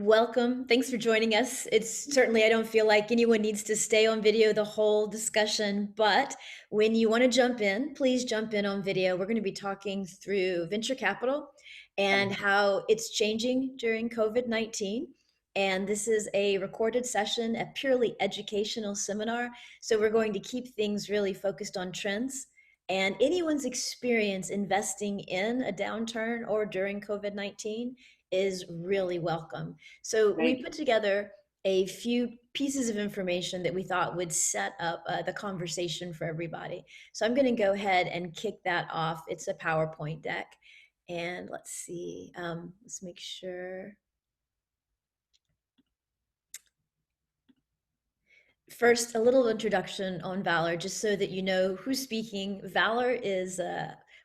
Welcome. Thanks for joining us. It's certainly, I don't feel like anyone needs to stay on video the whole discussion, but when you want to jump in, please jump in on video. We're going to be talking through venture capital and how it's changing during COVID-19. And this is a recorded session, a purely educational seminar. So we're going to keep things really focused on trends and anyone's experience investing in a downturn or during COVID-19 is really welcome. So we Great. put together a few pieces of information that we thought would set up the conversation for everybody. So I'm going to go ahead and kick that off. It's a PowerPoint deck. And let's see, let's make sure. First, a little introduction on Valor, just so that you know who's speaking. Valor is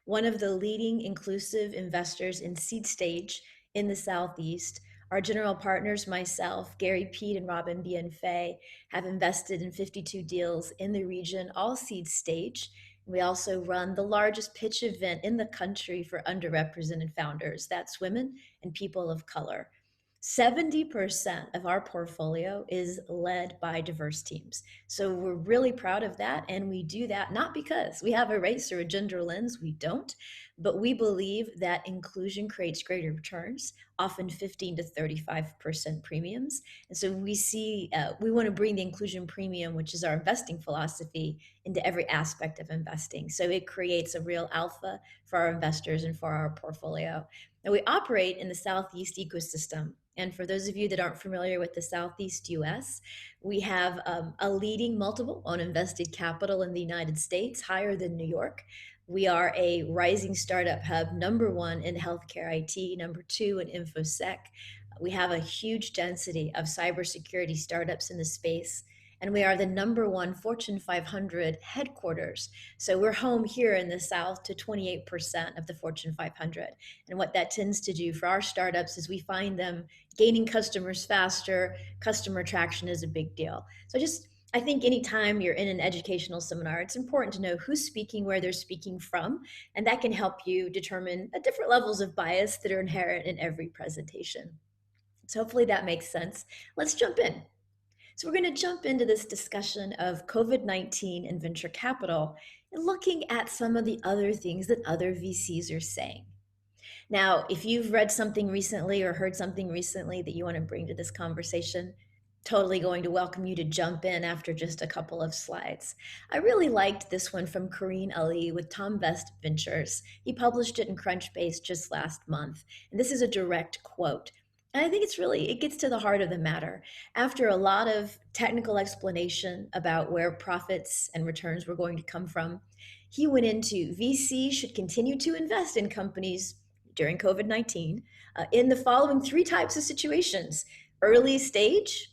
one of the leading inclusive investors in seed stage in the Southeast. Our general partners, myself, Gary Pete, and Robin Bienfait, have invested in 52 deals in the region, all seed stage. We also run the largest pitch event in the country for underrepresented founders. That's women and people of color. 70% of our portfolio is led by diverse teams. So we're really proud of that. And we do that not because we have a race or a gender lens, we don't, but we believe that inclusion creates greater returns, often 15 to 35% premiums. And so we want to bring the inclusion premium, which is our investing philosophy, into every aspect of investing. So it creates a real alpha for our investors and for our portfolio. Now, we operate in the Southeast ecosystem. And for those of you that aren't familiar with the Southeast US, we have a leading multiple on invested capital in the United States, higher than New York. We are a rising startup hub, number one in healthcare IT, number two in InfoSec. We have a huge density of cybersecurity startups in the space, and we are the number one Fortune 500 headquarters. So we're home here in the South to 28% of the Fortune 500. And what that tends to do for our startups is we find them gaining customers faster. Customer traction is a big deal. So I think anytime you're in an educational seminar, it's important to know who's speaking, where they're speaking from, and that can help you determine different levels of bias that are inherent in every presentation. So hopefully that makes sense. Let's jump in. So we're going to jump into this discussion of COVID-19 and venture capital and looking at some of the other things that other VCs are saying. Now, if you've read something recently or heard something recently that you want to bring to this conversation, totally going to welcome you to jump in after just a couple of slides. I really liked this one from Kareen Ali with Tom Best Ventures. He published it in Crunchbase just last month, and this is a direct quote. And I think it gets to the heart of the matter. After a lot of technical explanation about where profits and returns were going to come from, he went into VC should continue to invest in companies during COVID-19 in the following three types of situations: early stage,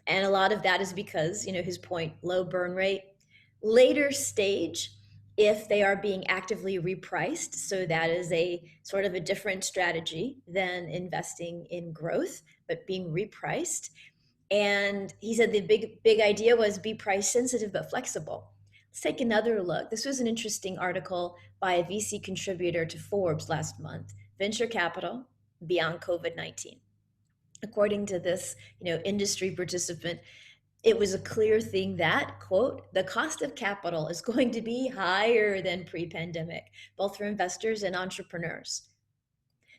and a lot of that is because, his point, low burn rate; later stage, if they are being actively repriced. So that is a sort of a different strategy than investing in growth, but being repriced. And he said the big idea was be price sensitive but flexible. Let's take another look. This was an interesting article by a VC contributor to Forbes last month: venture capital beyond COVID-19. According to this, industry participant, it was a clear thing that, quote, the cost of capital is going to be higher than pre-pandemic, both for investors and entrepreneurs.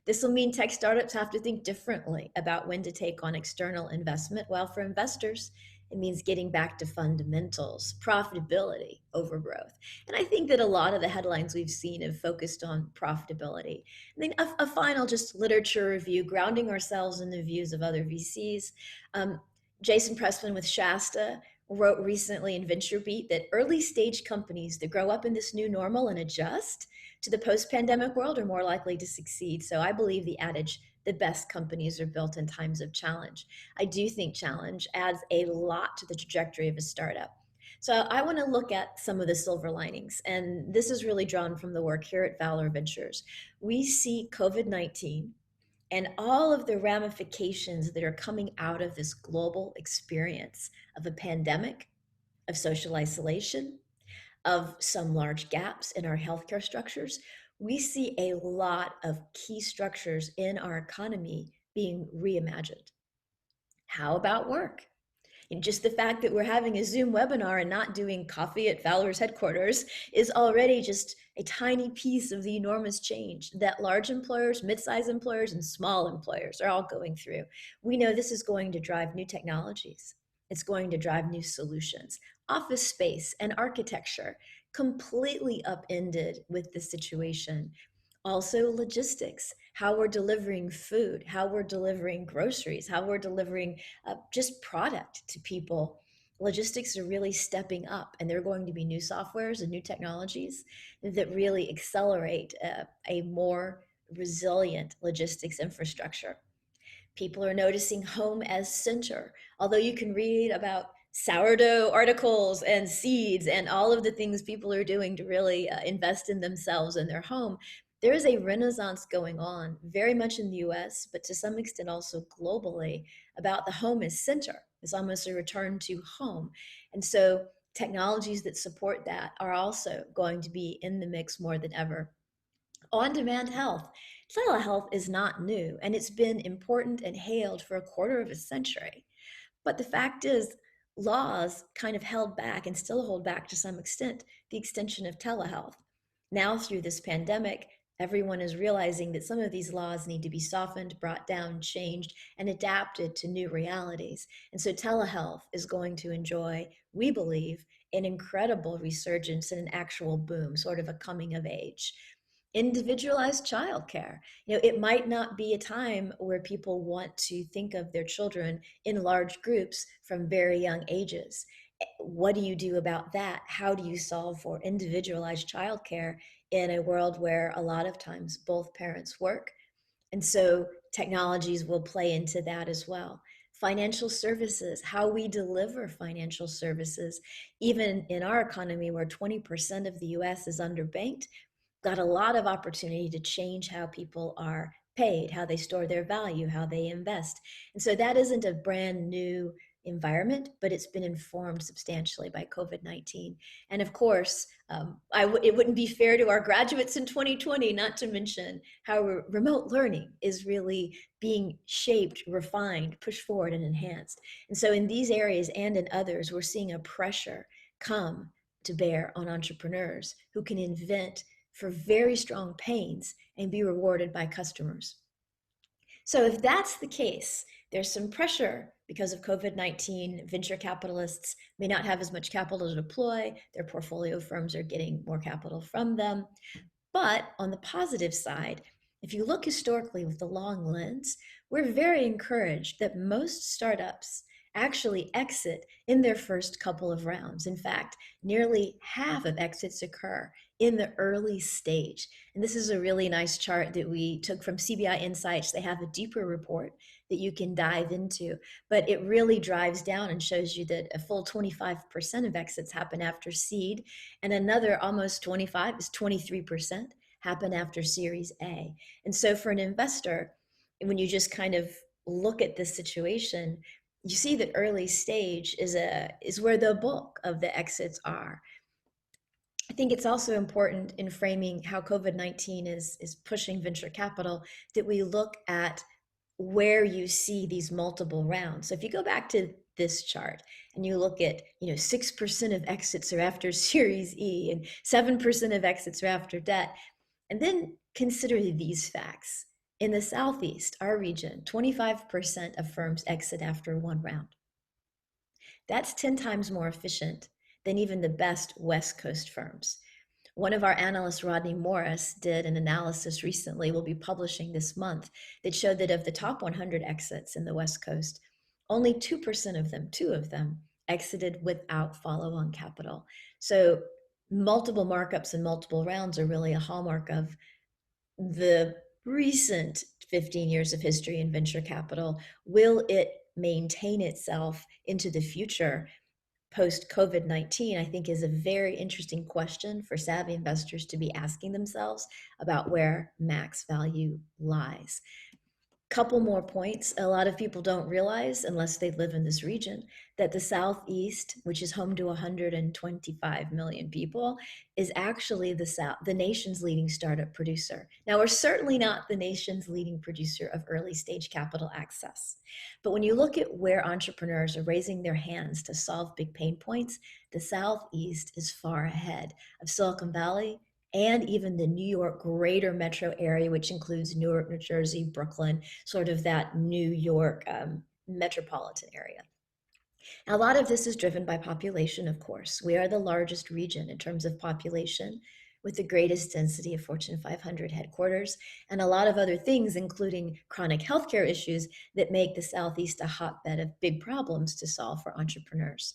This will mean tech startups have to think differently about when to take on external investment, while for investors, it means getting back to fundamentals, profitability over growth. And I think that a lot of the headlines we've seen have focused on profitability. And then a final just literature review, grounding ourselves in the views of other VCs. Jason Pressman with Shasta wrote recently in VentureBeat that early stage companies that grow up in this new normal and adjust to the post-pandemic world are more likely to succeed. So I believe the adage, the best companies are built in times of challenge. I do think challenge adds a lot to the trajectory of a startup. So I want to look at some of the silver linings, and this is really drawn from the work here at Valor Ventures. We see COVID-19 and all of the ramifications that are coming out of this global experience of a pandemic, of social isolation, of some large gaps in our healthcare structures. We see a lot of key structures in our economy being reimagined. How about work? And just the fact that we're having a Zoom webinar and not doing coffee at Fowler's headquarters is already just a tiny piece of the enormous change that large employers, mid-sized employers, and small employers are all going through. We know this is going to drive new technologies. It's going to drive new solutions. Office space and architecture completely upended with the situation. Also, logistics, how we're delivering food, how we're delivering groceries, how we're delivering just product to people. Logistics are really stepping up, and there are going to be new softwares and new technologies that really accelerate a more resilient logistics infrastructure. People are noticing home as center. Although you can read about sourdough articles and seeds and all of the things people are doing to really invest in themselves and their home, there is a renaissance going on very much in the US, but to some extent also globally, about the home as center. It's almost a return to home. And so technologies that support that are also going to be in the mix more than ever. On-demand health. Telehealth is not new, and it's been important and hailed for a quarter of a century. But the fact is, laws kind of held back and still hold back to some extent the extension of telehealth. Now, through this pandemic, everyone is realizing that some of these laws need to be softened, brought down, changed, and adapted to new realities. And so telehealth is going to enjoy, we believe, an incredible resurgence and an actual boom, sort of a coming of age. Individualized childcare. It might not be a time where people want to think of their children in large groups from very young ages. What do you do about that? How do you solve for individualized childcare in a world where a lot of times both parents work? And so technologies will play into that as well. Financial services, how we deliver financial services, even in our economy where 20% of the US is underbanked, got a lot of opportunity to change how people are paid, how they store their value, how they invest. And so that isn't a brand new environment, but it's been informed substantially by COVID-19. And of course, it wouldn't be fair to our graduates in 2020 not to mention how remote learning is really being shaped, refined, pushed forward, and enhanced. And so in these areas and in others, we're seeing a pressure come to bear on entrepreneurs who can invent for very strong pains and be rewarded by customers. So if that's the case, there's some pressure because of COVID-19. Venture capitalists may not have as much capital to deploy. Their portfolio firms are getting more capital from them. But on the positive side, if you look historically with the long lens, we're very encouraged that most startups actually exit in their first couple of rounds. In fact, nearly half of exits occur in the early stage. And this is a really nice chart that we took from CBI Insights. They have a deeper report that you can dive into, but it really drives down and shows you that a full 25% of exits happen after seed, and another almost 25 is 23% happen after Series A. And so for an investor, when you just kind of look at this situation, you see that early stage is where the bulk of the exits are. I think it's also important in framing how COVID-19 is pushing venture capital that we look at where you see these multiple rounds. So if you go back to this chart and you look at, 6% of exits are after Series E and 7% of exits are after debt, and then consider these facts. In the Southeast, our region, 25% of firms exit after one round. That's 10 times more efficient than even the best West Coast firms. One of our analysts, Rodney Morris, did an analysis recently, we'll be publishing this month, that showed that of the top 100 exits in the West Coast, only 2% of them, two of them, exited without follow-on capital. So multiple markups and multiple rounds are really a hallmark of the recent 15 years of history in venture capital. Will it maintain itself into the future post COVID-19? I think is a very interesting question for savvy investors to be asking themselves about where max value lies. Couple more points. A lot of people don't realize, unless they live in this region, that the Southeast, which is home to 125 million people, is actually the nation's leading startup producer. Now, we're certainly not the nation's leading producer of early stage capital access. But when you look at where entrepreneurs are raising their hands to solve big pain points, the Southeast is far ahead of Silicon Valley and even the New York greater metro area, which includes Newark, New Jersey, Brooklyn, sort of that New York metropolitan area. Now, a lot of this is driven by population, of course. We are the largest region in terms of population, with the greatest density of Fortune 500 headquarters, and a lot of other things, including chronic healthcare issues that make the Southeast a hotbed of big problems to solve for entrepreneurs.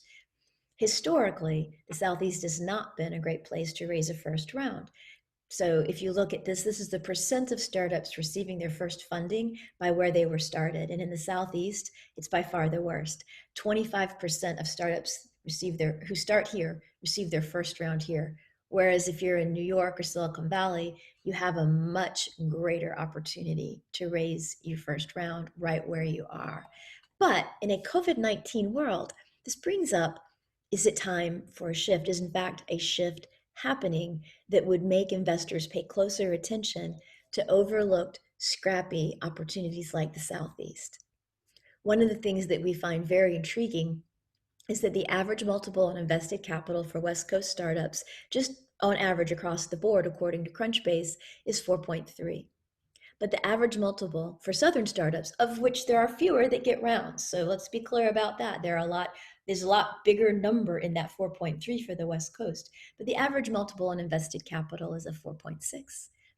Historically, the Southeast has not been a great place to raise a first round. So if you look at this is the percent of startups receiving their first funding by where they were started. And in the Southeast, it's by far the worst. 25% of startups who start here receive their first round here. Whereas if you're in New York or Silicon Valley, you have a much greater opportunity to raise your first round right where you are. But in a COVID-19 world, this brings up, is it time for a shift? Is in fact a shift happening that would make investors pay closer attention to overlooked, scrappy opportunities like the Southeast? One of the things that we find very intriguing is that the average multiple on invested capital for West Coast startups, just on average across the board, according to Crunchbase, is 4.3. But the average multiple for Southern startups, of which there are fewer that get rounds. So let's be clear about that. There's a lot bigger number in that 4.3 for the West Coast, but the average multiple on invested capital is a 4.6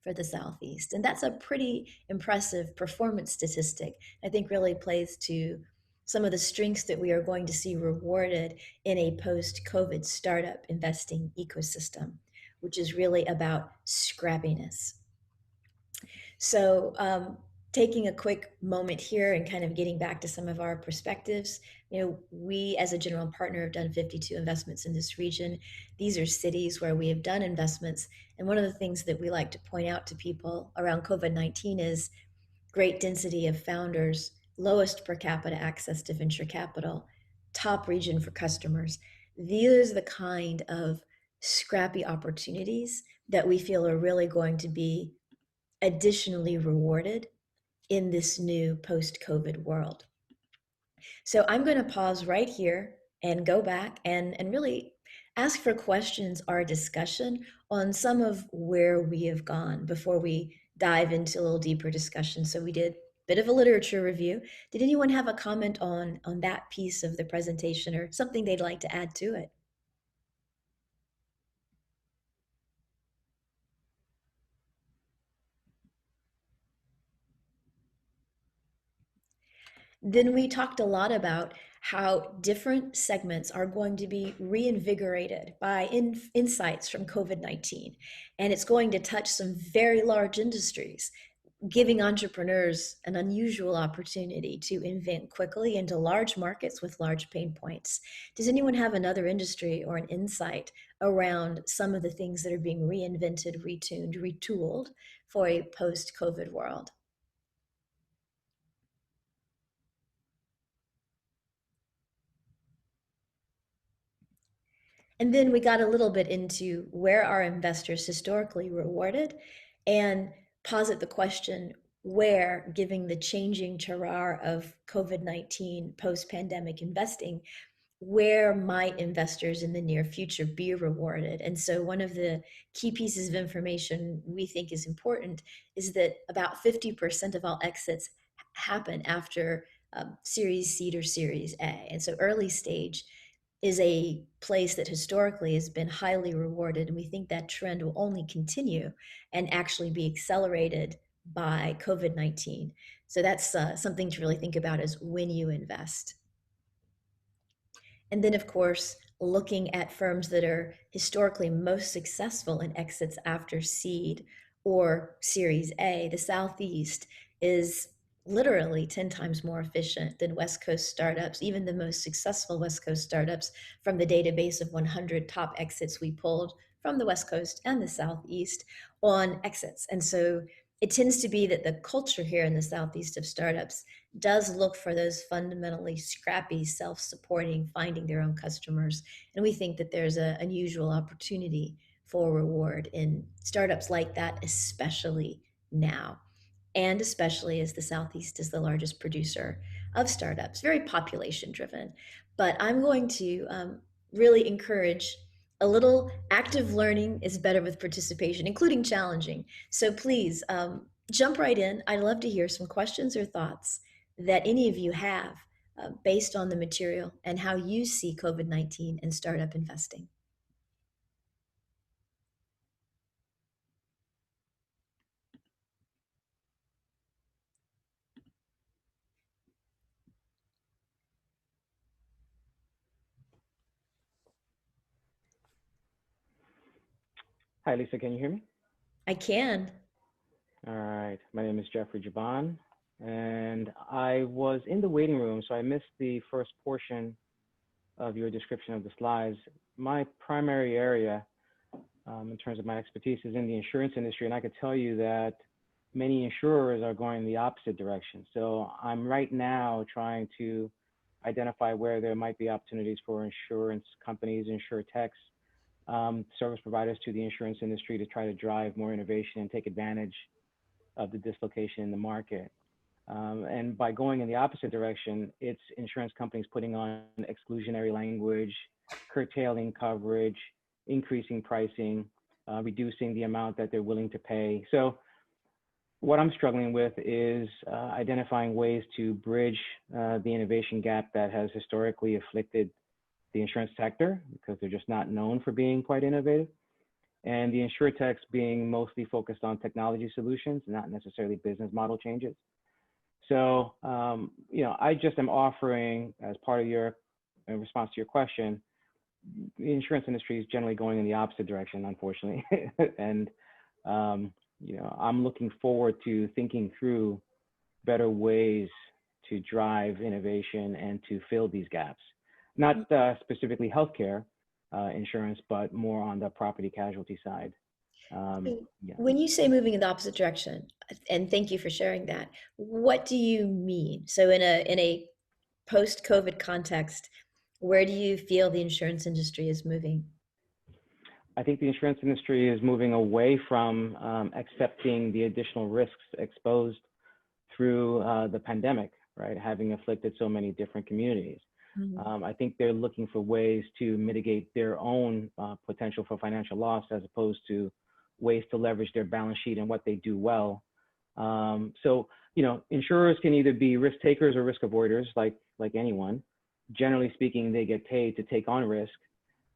for the Southeast. And that's a pretty impressive performance statistic. I think really plays to some of the strengths that we are going to see rewarded in a post-COVID startup investing ecosystem, which is really about scrappiness. So, taking a quick moment here and kind of getting back to some of our perspectives, we as a general partner have done 52 investments in this region. These are cities where we have done investments. And one of the things that we like to point out to people around COVID-19 is great density of founders, lowest per capita access to venture capital, top region for customers. These are the kind of scrappy opportunities that we feel are really going to be additionally rewarded in this new post-COVID world. So I'm going to pause right here and go back and really ask for questions or discussion on some of where we have gone before we dive into a little deeper discussion. So we did a bit of a literature review. Did anyone have a comment on that piece of the presentation or something they'd like to add to it? Then we talked a lot about how different segments are going to be reinvigorated by insights from COVID-19. And it's going to touch some very large industries, giving entrepreneurs an unusual opportunity to invent quickly into large markets with large pain points. Does anyone have another industry or an insight around some of the things that are being reinvented, retuned, retooled for a post-COVID world? And then we got a little bit into where are investors historically rewarded and posit the question where, given the changing terrain of COVID-19 post-pandemic investing, where might investors in the near future be rewarded? And so one of the key pieces of information we think is important is that about 50% of all exits happen after Series Seed or Series A. And so early stage is a place that historically has been highly rewarded. And we think that trend will only continue and actually be accelerated by COVID-19. So that's something to really think about is when you invest. And then, of course, looking at firms that are historically most successful in exits after seed or Series A, the Southeast is literally 10 times more efficient than West Coast startups, even the most successful West Coast startups from the database of 100 top exits we pulled from the West Coast and the Southeast on exits. And so it tends to be that the culture here in the Southeast of startups does look for those fundamentally scrappy, self-supporting, finding their own customers. And we think that there's an unusual opportunity for reward in startups like that, especially now. And especially as the Southeast is the largest producer of startups, very population driven. But I'm going to really encourage a little active learning is better with participation, including challenging. So please jump right in. I'd love to hear some questions or thoughts that any of you have based on the material and how you see COVID-19 and startup investing. Hi, Lisa, can you hear me? I can. All right. My name is Jeffrey Jaban, and I was in the waiting room, so I missed the first portion of your description of the slides. My primary area, in terms of my expertise, is in the insurance industry, and I could tell you that many insurers are going the opposite direction. So I'm right now trying to identify where there might be opportunities for insurance companies, insurtechs, service providers to the insurance industry to try to drive more innovation and take advantage of the dislocation in the market. And by going in the opposite direction, it's insurance companies putting on exclusionary language, curtailing coverage, increasing pricing, reducing the amount that they're willing to pay. So what I'm struggling with is identifying ways to bridge the innovation gap that has historically afflicted the insurance sector because they're just not known for being quite innovative, and the insurtechs being mostly focused on technology solutions, not necessarily business model changes. So, I just am offering, as part of your response to your question, the insurance industry is generally going in the opposite direction, unfortunately. And, I'm looking forward to thinking through better ways to drive innovation and to fill these gaps. Not specifically healthcare insurance, but more on the property casualty side. Yeah. When you say moving in the opposite direction, and thank you for sharing that, what do you mean? So in a post-COVID context, where do you feel the insurance industry is moving? I think the insurance industry is moving away from accepting the additional risks exposed through the pandemic, right? Having afflicted so many different communities. Mhm. I think they're looking for ways to mitigate their own potential for financial loss as opposed to ways to leverage their balance sheet and what they do well. So, insurers can either be risk takers or risk avoiders, like anyone. Generally speaking, they get paid to take on risk.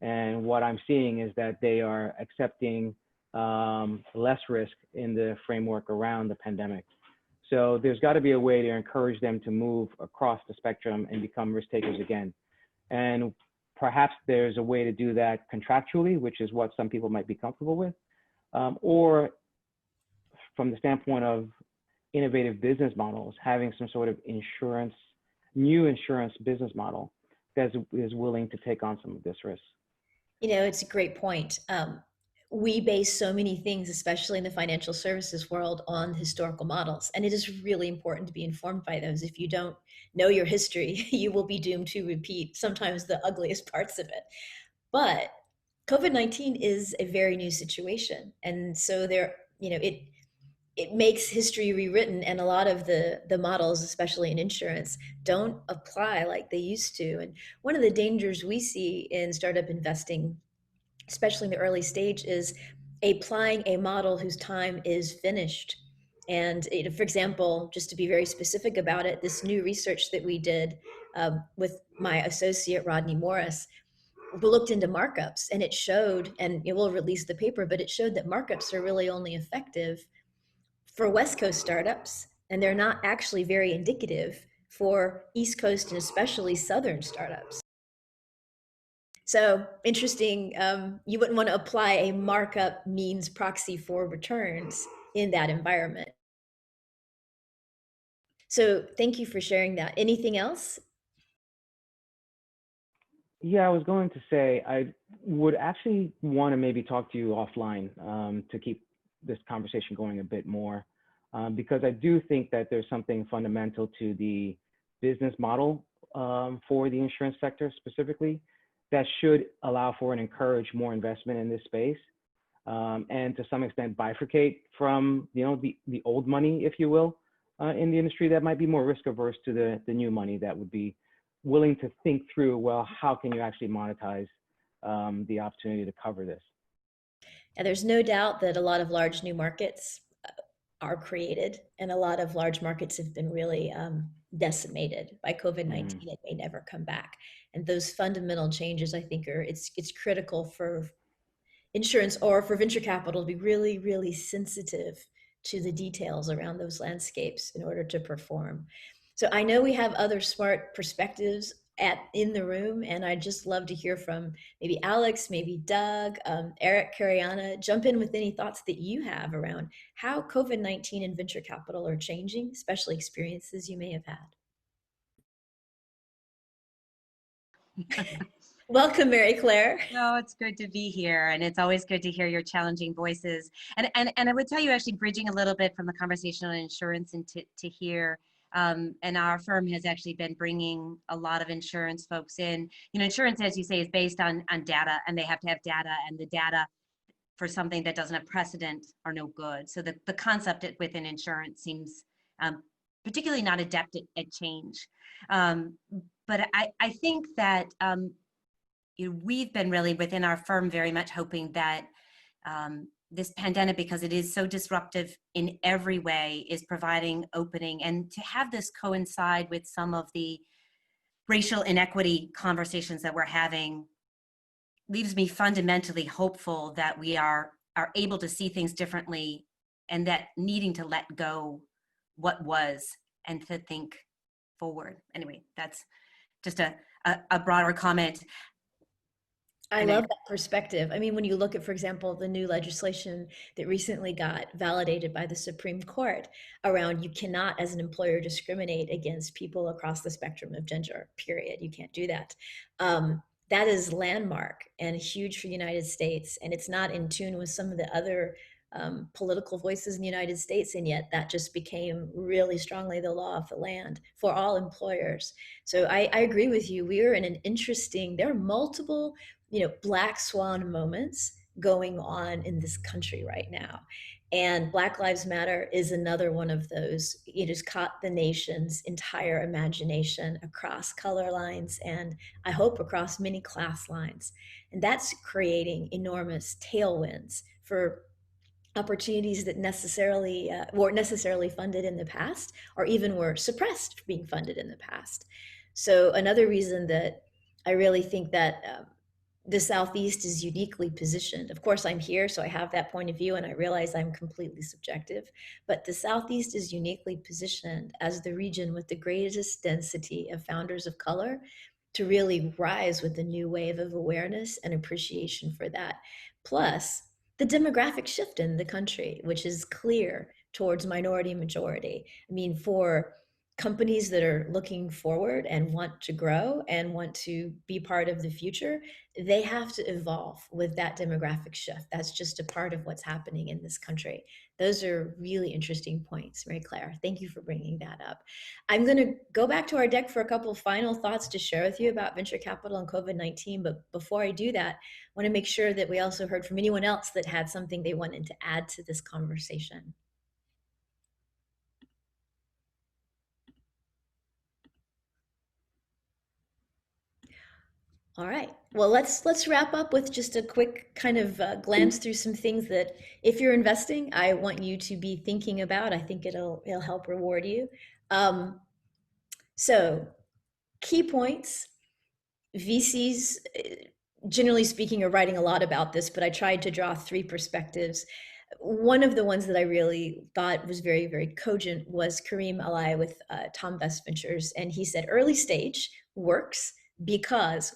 And what I'm seeing is that they are accepting less risk in the framework around the pandemic. So there's got to be a way to encourage them to move across the spectrum and become risk takers again. And perhaps there's a way to do that contractually, which is what some people might be comfortable with, or from the standpoint of innovative business models, having some sort of new insurance business model that is willing to take on some of this risk. It's a great point. We base so many things, especially in the financial services world, on historical models. And it is really important to be informed by those. If you don't know your history, you will be doomed to repeat sometimes the ugliest parts of it. But COVID-19 is a very new situation. And so it makes history rewritten, and a lot of the models, especially in insurance, don't apply like they used to. And one of the dangers we see in startup investing, especially in the early stage, is applying a model whose time is finished. And for example, just to be very specific about it, this new research that we did with my associate Rodney Morris, we looked into markups, and it showed, and it will release the paper, but it showed that markups are really only effective for West Coast startups, and they're not actually very indicative for East Coast and especially Southern startups. So interesting. You wouldn't want to apply a markup means proxy for returns in that environment. So thank you for sharing that. Anything else? Yeah, I was going to say I would actually want to maybe talk to you offline to keep this conversation going a bit more. because I do think that there's something fundamental to the business model for the insurance sector specifically that should allow for and encourage more investment in this space, and to some extent bifurcate from the old money, if you will, in the industry that might be more risk averse to the new money that would be willing to think through, well, how can you actually monetize the opportunity to cover this? And there's no doubt that a lot of large new markets are created, and a lot of large markets have been really decimated by Mm-hmm. COVID-19. It may never come back. And those fundamental changes, I think, it's critical for insurance or for venture capital to be really, really sensitive to the details around those landscapes in order to perform. So I know we have other smart perspectives in the room, and I'd just love to hear from maybe Alex, maybe Doug, Eric, Cariana. Jump in with any thoughts that you have around how COVID-19 and venture capital are changing, especially experiences you may have had. Welcome, Mary Claire. No, it's good to be here, and it's always good to hear your challenging voices. And I would tell you, actually, bridging a little bit from the conversation on insurance and to here, and our firm has actually been bringing a lot of insurance folks in. You know, insurance, as you say, is based on data, and they have to have data, and the data for something that doesn't have precedent are no good. So the concept within insurance seems particularly not adept at change. But I think that we've been really within our firm very much hoping that this pandemic, because it is so disruptive in every way, is providing opening, and to have this coincide with some of the racial inequity conversations that we're having leaves me fundamentally hopeful that we are able to see things differently, and that needing to let go what was and to think forward. Anyway, that's just a broader comment. I love that perspective. I mean, when you look at, for example, the new legislation that recently got validated by the Supreme Court around you cannot, as an employer, discriminate against people across the spectrum of gender, period. You can't do that. That is landmark and huge for the United States. And it's not in tune with some of the other political voices in the United States. And yet that just became really strongly the law of the land for all employers. So I agree with you. We are in an interesting, there are multiple black swan moments going on in this country right now. And Black Lives Matter is another one of those. It has caught the nation's entire imagination across color lines, and I hope across many class lines. And that's creating enormous tailwinds for opportunities that weren't necessarily funded in the past, or even were suppressed from being funded in the past. So another reason that I really think that the Southeast is uniquely positioned. Of course, I'm here, so I have that point of view, and I realize I'm completely subjective. But the Southeast is uniquely positioned as the region with the greatest density of founders of color to really rise with the new wave of awareness and appreciation for that. Plus, the demographic shift in the country, which is clear towards minority majority. I mean, for companies that are looking forward and want to grow and want to be part of the future, they have to evolve with that demographic shift. That's just a part of what's happening in this country. Those are really interesting points, Mary Claire. Thank you for bringing that up. I'm going to go back to our deck for a couple of final thoughts to share with you about venture capital and COVID-19. But before I do that, I want to make sure that we also heard from anyone else that had something they wanted to add to this conversation. All right. Well, let's wrap up with just a quick kind of glance through some things that, if you're investing, I want you to be thinking about. I think it'll help reward you. So, key points. VCs, generally speaking, are writing a lot about this, but I tried to draw three perspectives. One of the ones that I really thought was very, very cogent was Kareem Alai with Tom Best Ventures. And he said early stage works because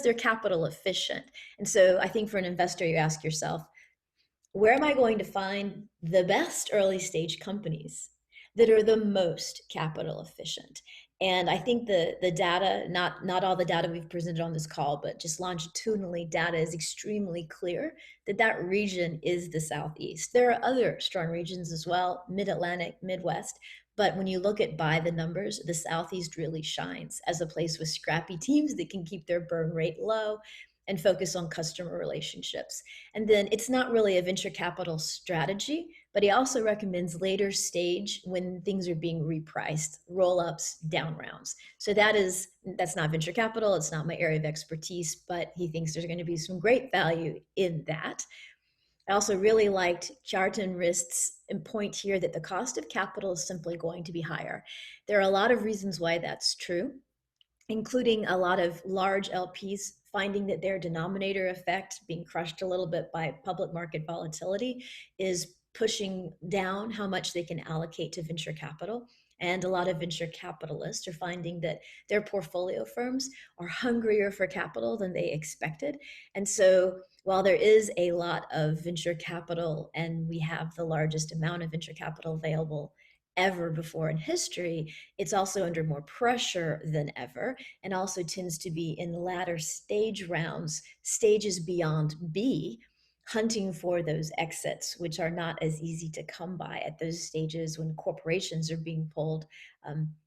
they're capital efficient. And so I think for an investor, you ask yourself, where am I going to find the best early stage companies that are the most capital efficient? And I think the data, not all the data we've presented on this call, but just longitudinally data is extremely clear that that region is the Southeast. There are other strong regions as well, Mid-Atlantic, Midwest, but when you look at by the numbers, the Southeast really shines as a place with scrappy teams that can keep their burn rate low and focus on customer relationships. And then it's not really a venture capital strategy, but he also recommends later stage when things are being repriced, roll ups, down rounds. So that's not venture capital. It's not my area of expertise, but he thinks there's going to be some great value in that. I also really liked Kjartan Rist's point here that the cost of capital is simply going to be higher. There are a lot of reasons why that's true, including a lot of large LPs finding that their denominator effect, being crushed a little bit by public market volatility, is pushing down how much they can allocate to venture capital. And a lot of venture capitalists are finding that their portfolio firms are hungrier for capital than they expected. And so while there is a lot of venture capital and we have the largest amount of venture capital available ever before in history, it's also under more pressure than ever, and also tends to be in latter stage rounds, stages beyond B, hunting for those exits, which are not as easy to come by at those stages when corporations are being pulled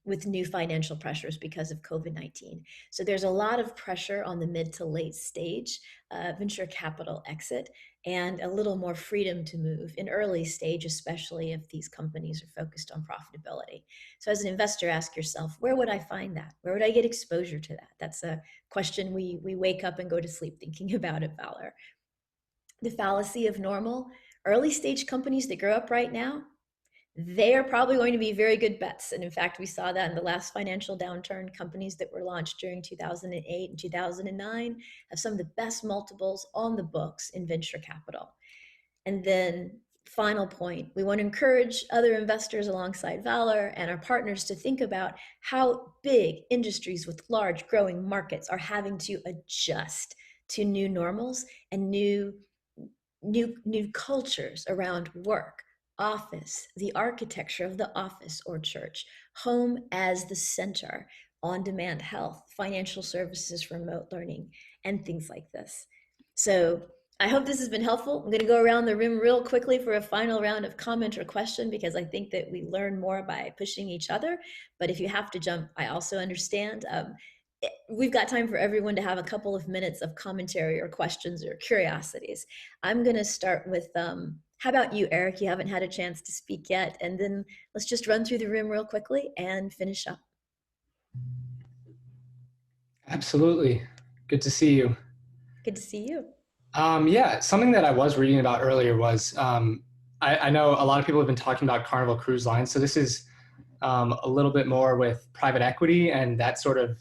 with new financial pressures because of COVID-19. So there's a lot of pressure on the mid to late stage venture capital exit, and a little more freedom to move in early stage, especially if these companies are focused on profitability. So as an investor, ask yourself, where would I find that? Where would I get exposure to that? That's a question we wake up and go to sleep thinking about at Valor. The fallacy of normal, early stage companies that grow up right now, they are probably going to be very good bets. And in fact, we saw that in the last financial downturn. Companies that were launched during 2008 and 2009 have some of the best multiples on the books in venture capital. And then final point, we want to encourage other investors alongside Valor and our partners to think about how big industries with large growing markets are having to adjust to new normals and new cultures around work, office, the architecture of the office or church, home as the center, on-demand health, financial services, remote learning, and things like this. So I hope this has been helpful. I'm going to go around the room real quickly for a final round of comment or question, because I think that we learn more by pushing each other. But if you have to jump, I also understand. We've got time for everyone to have a couple of minutes of commentary or questions or curiosities. I'm going to start with, how about you, Eric? You haven't had a chance to speak yet. And then let's just run through the room real quickly and finish up. Absolutely. Good to see you. Good to see you. Yeah, something that I was reading about earlier was, I know a lot of people have been talking about Carnival Cruise Lines. So this is a little bit more with private equity and that sort of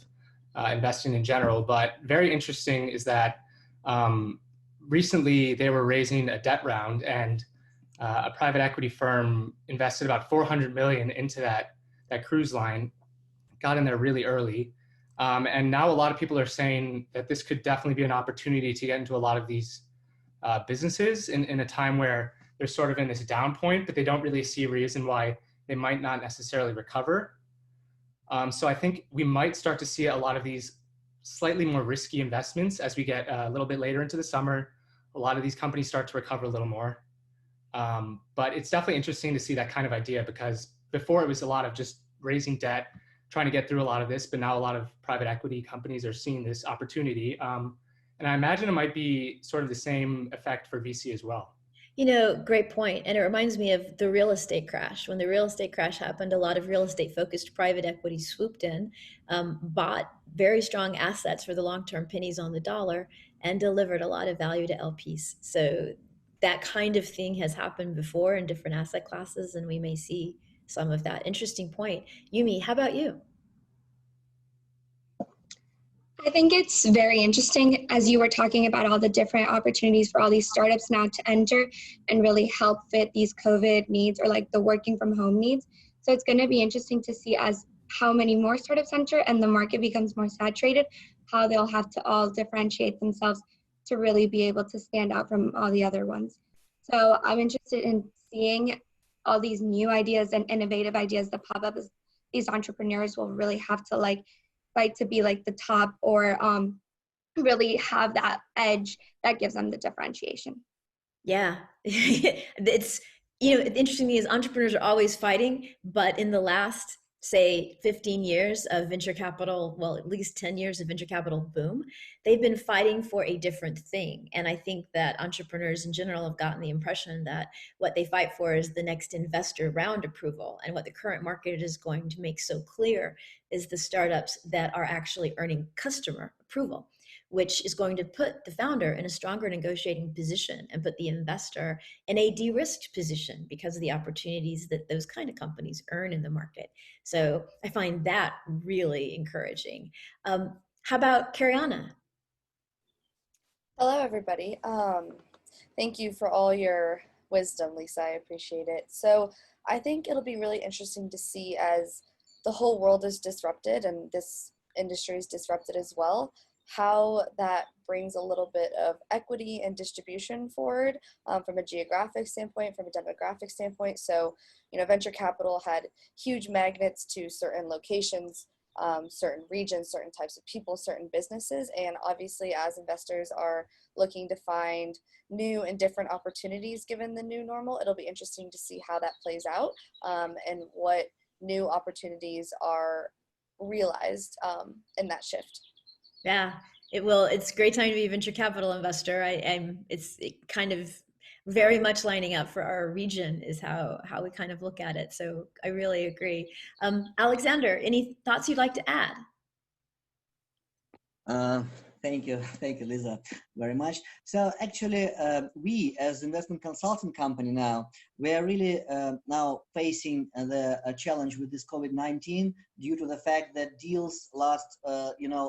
investing in general. But very interesting is that recently they were raising a debt round, and a private equity firm invested about 400 million into that cruise line, got in there really early. And now a lot of people are saying that this could definitely be an opportunity to get into a lot of these businesses in a time where they're sort of in this down point, but they don't really see a reason why they might not necessarily recover. So I think we might start to see a lot of these slightly more risky investments as we get a little bit later into the summer. A lot of these companies start to recover a little more. But it's definitely interesting to see that kind of idea, because before it was a lot of just raising debt, trying to get through a lot of this, but now a lot of private equity companies are seeing this opportunity. And I imagine it might be sort of the same effect for VC as well. You know, great point. And it reminds me of the real estate crash. When the real estate crash happened, a lot of real estate focused private equity swooped in, bought very strong assets for the long-term pennies on the dollar, and delivered a lot of value to LPs. So that kind of thing has happened before in different asset classes, and we may see some of that. Interesting point. Yumi, how about you? I think it's very interesting, as you were talking about all the different opportunities for all these startups now to enter and really help fit these COVID needs, or like the working from home needs. So it's going to be interesting to see as how many more startups enter and the market becomes more saturated, how they'll have to all differentiate themselves to really be able to stand out from all the other ones. So I'm interested in seeing all these new ideas and innovative ideas that pop up, these entrepreneurs will really have to like fight to be like the top or really have that edge that gives them the differentiation. Yeah. It's, the interesting thing is entrepreneurs are always fighting, but in the last, say, 15 years of venture capital, well, at least 10 years of venture capital boom, they've been fighting for a different thing. And I think that entrepreneurs in general have gotten the impression that what they fight for is the next investor round approval. And what the current market is going to make so clear is the startups that are actually earning customer approval, which is going to put the founder in a stronger negotiating position and put the investor in a de-risked position because of the opportunities that those kind of companies earn in the market. So I find that really encouraging. How about Cariana? Hello, everybody. Thank you for all your wisdom, Lisa. I appreciate it. So I think it'll be really interesting to see as the whole world is disrupted and this industry is disrupted as well, how that brings a little bit of equity and distribution forward from a geographic standpoint, from a demographic standpoint. So, venture capital had huge magnets to certain locations, certain regions, certain types of people, certain businesses. And obviously, as investors are looking to find new and different opportunities given the new normal, it'll be interesting to see how that plays out and what new opportunities are realized in that shift. Yeah, it will. It's a great time to be a venture capital investor. It's kind of very much lining up for our region is how we kind of look at it. So I really agree. Alexander, any thoughts you'd like to add? Thank you, Lisa, very much. So actually, we as investment consulting company now, we are really now facing the challenge with this COVID-19 due to the fact that deals last,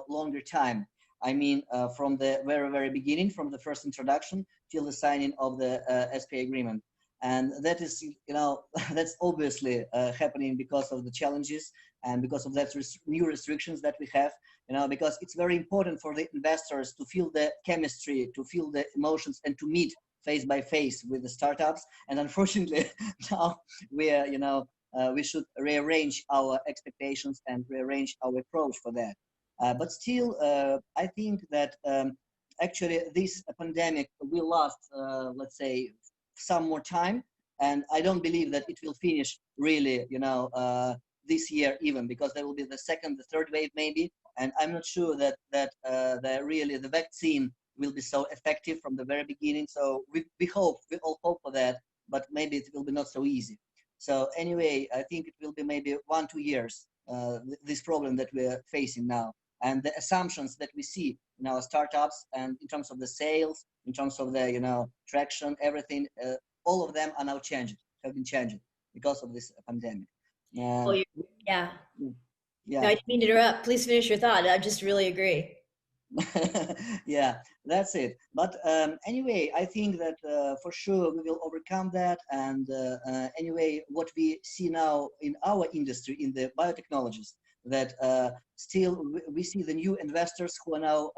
longer time. I mean, from the very beginning, from the first introduction till the signing of the SPA agreement. And that is, that's obviously happening because of the challenges and because of that new restrictions that we have, because it's very important for the investors to feel the chemistry, to feel the emotions, and to meet face by face with the startups. And unfortunately, now we are, we should rearrange our expectations and rearrange our approach for that. But still, I think that actually this pandemic will last, let's say, some more time, and I don't believe that it will finish really, this year even, because there will be the second, the third wave maybe, and I'm not sure that the vaccine will be so effective from the very beginning. So we all hope for that, but maybe it will be not so easy. So anyway, I think it will be maybe 1-2 years this problem that we're facing now, and the assumptions that we see in our startups and in terms of the sales, in terms of the traction, everything, all of them are now have been changing because of this pandemic. Yeah. Yeah. No, I didn't mean to interrupt. Please finish your thought. I just really agree. Yeah, that's it. But anyway, I think that for sure we will overcome that. And anyway, what we see now in our industry, in the biotechnologies, that still we see the new investors who are now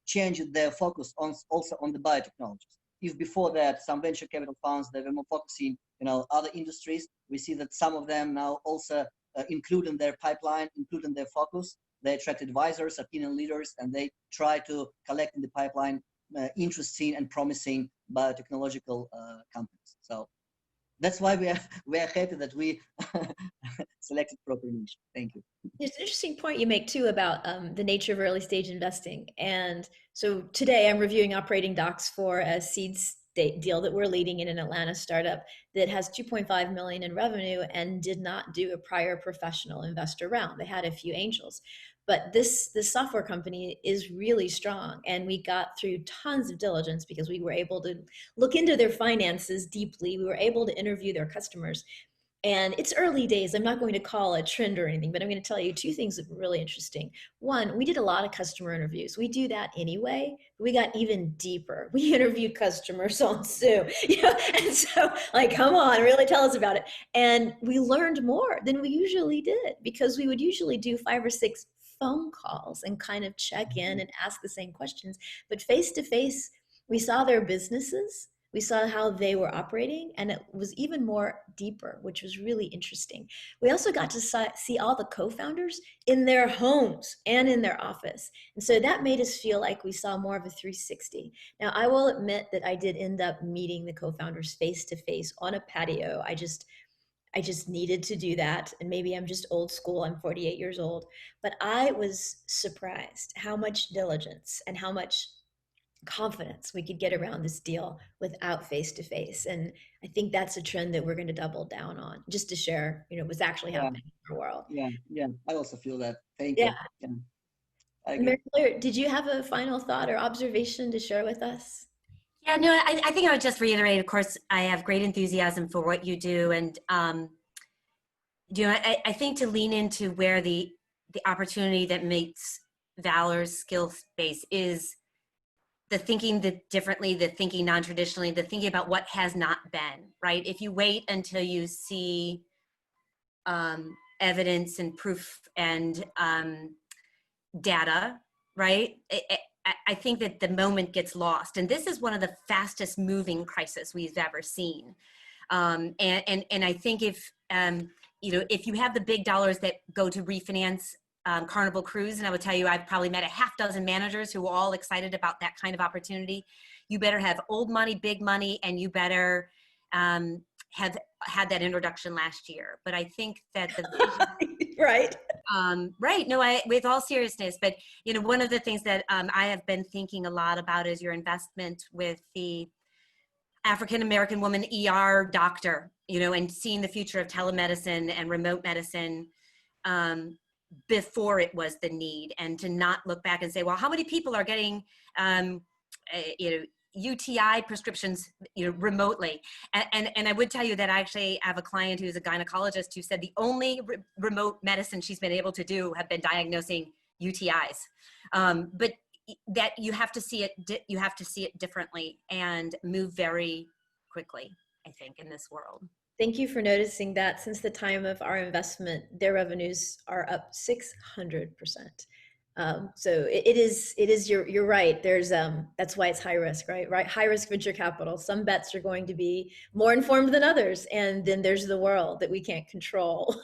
changing their focus also on the biotechnologies. If before that some venture capital funds, they were more focusing, other industries, we see that some of them now also include in their pipeline, include in their focus. They attract advisors, opinion leaders, and they try to collect in the pipeline interesting and promising biotechnological companies. So that's why we are happy that we selected proper niche. Thank you. There's an interesting point you make too about the nature of early stage investing. And so today I'm reviewing operating docs for a seed state deal that we're leading in an Atlanta startup that has 2.5 million in revenue and did not do a prior professional investor round. They had a few angels. But this software company is really strong, and we got through tons of diligence because we were able to look into their finances deeply. We were able to interview their customers. And it's early days. I'm not going to call a trend or anything, but I'm going to tell you two things that were really interesting. One, we did a lot of customer interviews. We do that anyway. We got even deeper. We interviewed customers on Zoom, and so come on, really tell us about it. And we learned more than we usually did because we would usually do 5 or 6 phone calls and kind of check in and ask the same questions. But face to face, we saw their businesses. We saw how they were operating, and it was even more deeper, which was really interesting. We also got to see all the co-founders in their homes and in their office. And so that made us feel like we saw more of a 360. Now, I will admit that I did end up meeting the co-founders face to face on a patio. I just needed to do that. And maybe I'm just old school. I'm 48 years old. But I was surprised how much diligence and how much confidence we could get around this deal without face to face. And I think that's a trend that we're going to double down on, just to share, what's actually Yeah, happening in our world. yeah. I also feel that. Thank Yeah. you. Yeah, I agree. Mary Claire, did you have a final thought or observation to share with us? Yeah, no, I think I would just reiterate, of course, I have great enthusiasm for what you do. And, I think to lean into where the opportunity that makes Valor's skill base is the thinking differently, the thinking non-traditionally, the thinking about what has not been, right? If you wait until you see evidence and proof and data, right? I think that the moment gets lost. And this is one of the fastest moving crises we've ever seen. And I think if you have the big dollars that go to refinance Carnival Cruise, and I would tell you, I've probably met a half dozen managers who are all excited about that kind of opportunity. You better have old money, big money, and you better have had that introduction last year. But I think that the Right. right. No, with all seriousness, but one of the things that I have been thinking a lot about is your investment with the African American woman ER doctor, and seeing the future of telemedicine and remote medicine before it was the need, and to not look back and say, well, how many people are getting, UTI prescriptions, remotely. And I would tell you that I actually have a client who's a gynecologist who said the only remote medicine she's been able to do have been diagnosing UTIs. But that you have to see it differently and move very quickly, I think, in this world. Thank you for noticing that. Since the time of our investment, their revenues are up 600%. So it is, you're right. There's, that's why it's high risk, right? Right. High risk venture capital. Some bets are going to be more informed than others. And then there's the world that we can't control.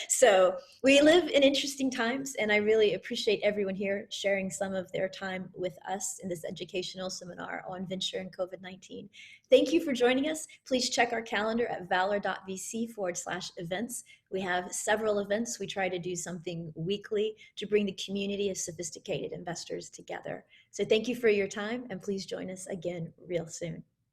So we live in interesting times, and I really appreciate everyone here sharing some of their time with us in this educational seminar on venture and COVID-19. Thank you for joining us. Please check our calendar at valor.vc/events. We have several events. We try to do something weekly to bring the community of sophisticated investors together. So thank you for your time, and please join us again real soon.